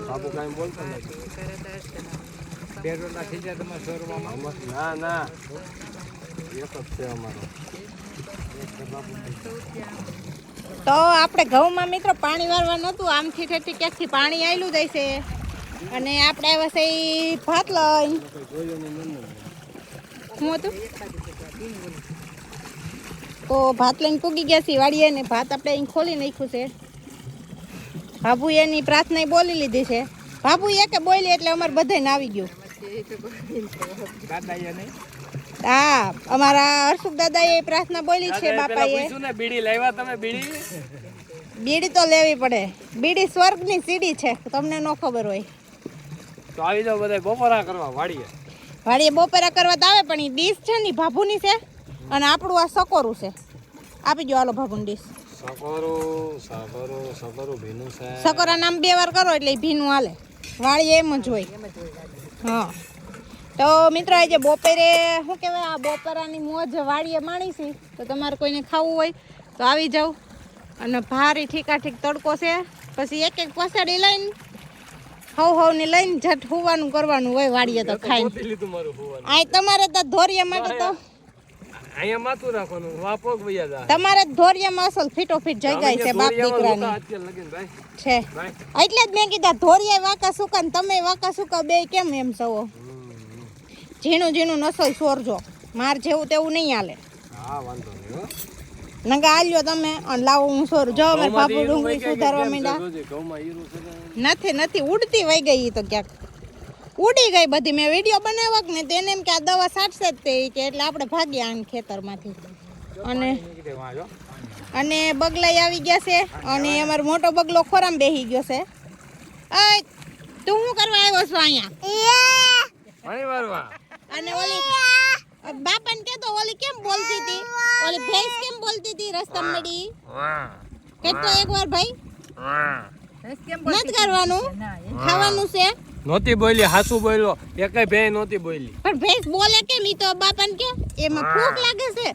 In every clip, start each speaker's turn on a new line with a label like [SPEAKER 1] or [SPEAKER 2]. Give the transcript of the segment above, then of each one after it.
[SPEAKER 1] બાબુ કાંઈ બોલતો નથી. પેટ્રોલ નાખી જાય તમારા શોરૂમમાં? ના ના, એક જ છે અમારો.
[SPEAKER 2] તો આપણે ઘઉંમાં મિત્રો પાણી વાળવા નહોતું, આમથી ઠેઠી ક્યાંકથી પાણી આવેલું જાય છે અને આપણે આવ્યા છે ઈ ભાત લઈને. શું હતું? તો ભાત લઈને પૂગી ગયા છીએ વાડીએ ને ભાત આપણે અહીં ખોલી નાખ્યું છે. બાબુ એની પ્રાર્થના બોલી લીધી છે. બાબુ એકે બોલી એટલે અમારે બધાને આવી ગયું. હા, અમારા હર્ષુક દાદાએ પ્રાર્થના બોલી છે બાપાએ.
[SPEAKER 1] બીડી લાવ્યા તમે? બીડી
[SPEAKER 2] બીડી તો લેવી પડે. બીડી સ્વર્ગની સીડી છે, તમને ન ખબર હોય
[SPEAKER 1] તો આવી જાવ બધા બપોરા કરવા વાડીએ.
[SPEAKER 2] વાડીએ બપોરા કરવા તો આવે પણ એ ડીશ છે ને ભાભુની છે અને આપણું આ સકોરું છે. આપી દો હાલો ભાભુની ડીશ.
[SPEAKER 1] સકોરું ભીનું છે.
[SPEAKER 2] સકોરા નામ 2 વાર કરો એટલે ભીનું હાલે. વાડીએ એમ જ હોય. હા, તો મિત્રો આજે બપોરે શું કહેવાય, આ બપોરાની મોજ વાડીએ માણી છે. તો તમારે કોઈને ખાવું હોય તો આવી જાવ. અને ભારી ઠીક તડકો છે. પછી એક પસાડી લઈને હવની લઈને ઝટ હોવાનું કરવાનું હોય વાડીએ તો ખાઈને. આ તમારે તો ધોરિયા માટે તો
[SPEAKER 1] અહીંયા માથું રાખવાનું, વાપોક વયા જા.
[SPEAKER 2] તમારે ધોરિયામાં અસલ ફીટોફીટ જગ્યા છે બાપ દીકરાની છે. એટલે જ મેં કીધા ધોરિયા વાકા સુકા ને તમે વાકા સુકા બે કેમ એમ સવો. ઝીણું નસલ સોરજો. માર જેવું તેવું નહીં હાલે.
[SPEAKER 1] હા, વાંધો નહીં હો.
[SPEAKER 2] નગા આલ્યો તમે અને લાવો હું સોર. જો મારા બાપુ ડુંગળી સુધારવા માંડ્યા. નથી ઉડતી વહી ગઈ. તો ક્યાંક ઉડી ગઈ બધી. મેં વિડીયો બનાવ્યો કે ને તેને એમ કે આ દવા છાંટશે જ તે કે એટલે આપણે ભાગ્યા આન ખેતરમાંથી. અને બગલાઈ આવી ગયા છે અને અમારો મોટો બગલો ખોરામ બેસી ગયો છે. તું શું કરવા આવ્યો છો અહીંયા? અને ઓલી બાપાને કેતો ઓલી કેમ બોલતી હતી, ઓલી ભેંસ કેમ બોલતી હતી રસ્તામાં મળી? કેતો એકવાર ભાઈ નત કરવાનું, ખાવાનું છે.
[SPEAKER 1] નહોતી બોલી, હાસુ બોલ્યો. એકેય ભેંસ નહોતી બોલી.
[SPEAKER 2] પણ ભેંસ બોલે કેમ? ઈ તો બાપાને કે એમાં ફૂંક લાગે છે.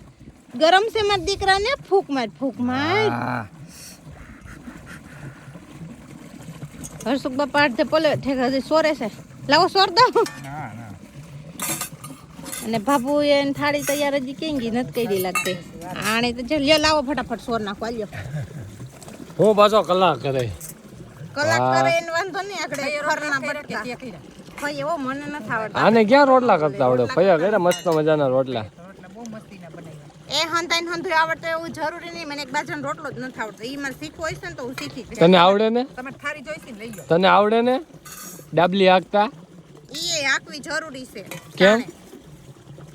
[SPEAKER 2] ગરમ છે મારા દીકરાને. ફૂંક માર. હર્ષુક બાપા અડધે પોલે ઠેકા સોરે છે. લાવો સોર દો. અને બાબુ એને થાળી તૈયાર હજી કેમ ગઈ નથી કરી લાગતી. આણે તો લ્યો લાવો ફટાફટ સોર નાખો. લ્યો
[SPEAKER 1] હું પાછો કલાક કરે
[SPEAKER 2] એને વાંધો નહીં. આપણે ખરના બટકા ભાઈ એવો મને નથી આવડતા.
[SPEAKER 1] આને ક્યાં રોટલા કરતા આવડે? ફયા કર્યા મસ્ત મજાના રોટલા.
[SPEAKER 2] એ હંતાઈને હંધુય આવડતો એવું જરૂરી નહીં. મને એક બાજુનો રોટલો જ નથી આવડતો. ઈ મારે શીખવો હોય છે ને તો હું શીખી.
[SPEAKER 1] તને આવડે ને?
[SPEAKER 2] તમે થાળી જોઈશી લઈ લો.
[SPEAKER 1] તને આવડે ને ડાબલી હાંકતા?
[SPEAKER 2] ઈ હાંકવી જરૂરી છે.
[SPEAKER 1] કેમ?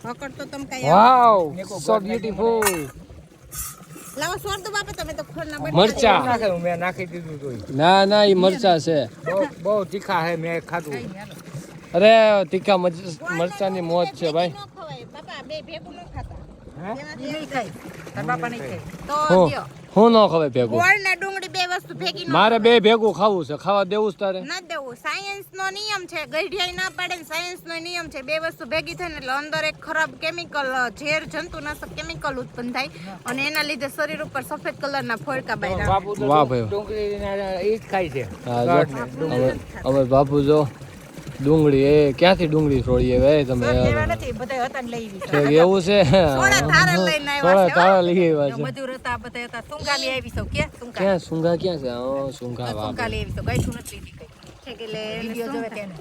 [SPEAKER 2] હકડ તો તમ કાઈ.
[SPEAKER 1] વાવ, સો બ્યુટીફુલ.
[SPEAKER 2] લાવો સોર દો બાપા. તમે તો ખોરના બટકા
[SPEAKER 1] મરચા
[SPEAKER 3] મેં નાખી દીધું તો
[SPEAKER 1] ના ઈ મરચા છે.
[SPEAKER 3] બહુ તીખા હે, મેં ખાધું.
[SPEAKER 1] અરે તીખા મરચાની મોજ છે ભાઈ.
[SPEAKER 2] ન ખવાય બાપા, બે ભેગું ન ખાતા. તો દ્યો.
[SPEAKER 1] હું ન ખવાય ભેગું?
[SPEAKER 2] ગોળ ને ડુંગળી બે વસ્તુ ભેગી ન
[SPEAKER 1] મારે બે ભેગું ખાવું છે. ખાવા દેવું છે તારે?
[SPEAKER 2] ન દેવું. સાયન્સ નો નિયમ છે. ગઈઢિયાઈ ના પાડે ને સાયન્સ નો નિયમ છે. બે વસ્તુ ભેગી થાય ને એટલે અંદર એક ખરાબ કેમિકલ, ઝેર જંતુનાશક કેમિકલ ઉત્પન્ન થાય અને એના લીધે શરીર ઉપર સફેદ કલરના ફોડકા બાયરા.
[SPEAKER 1] વાહ ભાઈ,
[SPEAKER 3] ડુંગળી એ જ ખાય છે.
[SPEAKER 1] હા જો અમે બાપુ જો ડુંગળી એ ક્યાંથી ડુંગળી છોડીએ ભાઈ તમે?
[SPEAKER 2] નથી બધા હતા ને લઈ આવી.
[SPEAKER 1] છે એવું છે?
[SPEAKER 2] થોડા તારા લઈને આવ્યા
[SPEAKER 1] થોડા
[SPEAKER 2] છે.
[SPEAKER 1] તારા લઈ આવ્યા છે.
[SPEAKER 2] મજૂર હતા બધા હતા. સુંગા લઈ આવી સૌ કે સુંગા.
[SPEAKER 1] ક્યાં સુંગા ક્યાં છે? સુંગા વાહ
[SPEAKER 2] સુંગા લઈ આવી સૌ. ગાયઠું નથી લીધી કઈ. છે કે લે વિડિયો જોવે તેને.